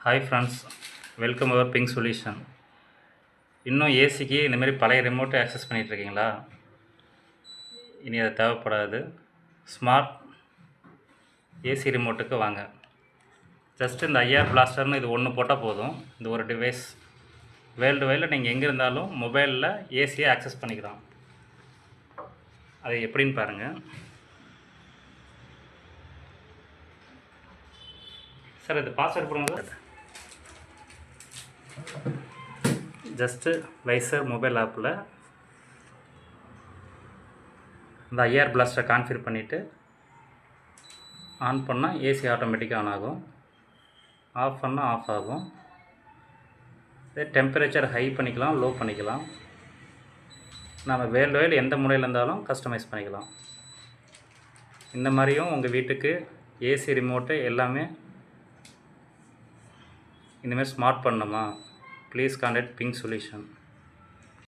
Hi friends, welcome அவர் pink solution. இன்னும் ஏசிக்கு இந்தமாரி பழைய ரிமோட்டை ஆக்சஸ் பண்ணிகிட்ருக்கீங்களா? இனி அது தேவைப்படாது. ஸ்மார்ட் ஏசி ரிமோட்டுக்கு வாங்க. ஜஸ்ட் இந்த ஐஆர் பிளாஸ்டர்னு இது ஒன்று போட்டால் போதும். இந்த ஒரு டிவைஸ் வேர்ல்டு வைடில் நீங்கள் எங்கே இருந்தாலும் மொபைலில் ஏசியை ஆக்சஸ் பண்ணிக்கலாம். அது எப்படின்னு பாருங்கள். சார் இது பாஸ்வேர்டு போடுங்க சார். ஜஸ்ட்டு வைசர் மொபைல் ஆப்பில் இந்த ஐஆர் பிளாஸ்டரை கான்ஃபிகர் பண்ணிவிட்டு ஆன் பண்ணால் ஏசி ஆட்டோமேட்டிக்காக ஆன் ஆகும், ஆஃப் பண்ணால் ஆஃப் ஆகும். இதே டெம்பரேச்சர் ஹை பண்ணிக்கலாம், லோ பண்ணிக்கலாம். நம்ம வேர்ல்டு வைடு எந்த மூலையில் இருந்தாலும் கஸ்டமைஸ் பண்ணிக்கலாம். இந்த மாதிரியும் உங்கள் வீட்டுக்கு ஏசி ரிமோட்டு எல்லாமே இந்தமாதிரி ஸ்மார்ட் பண்ணணுமா? Please contact pink solution.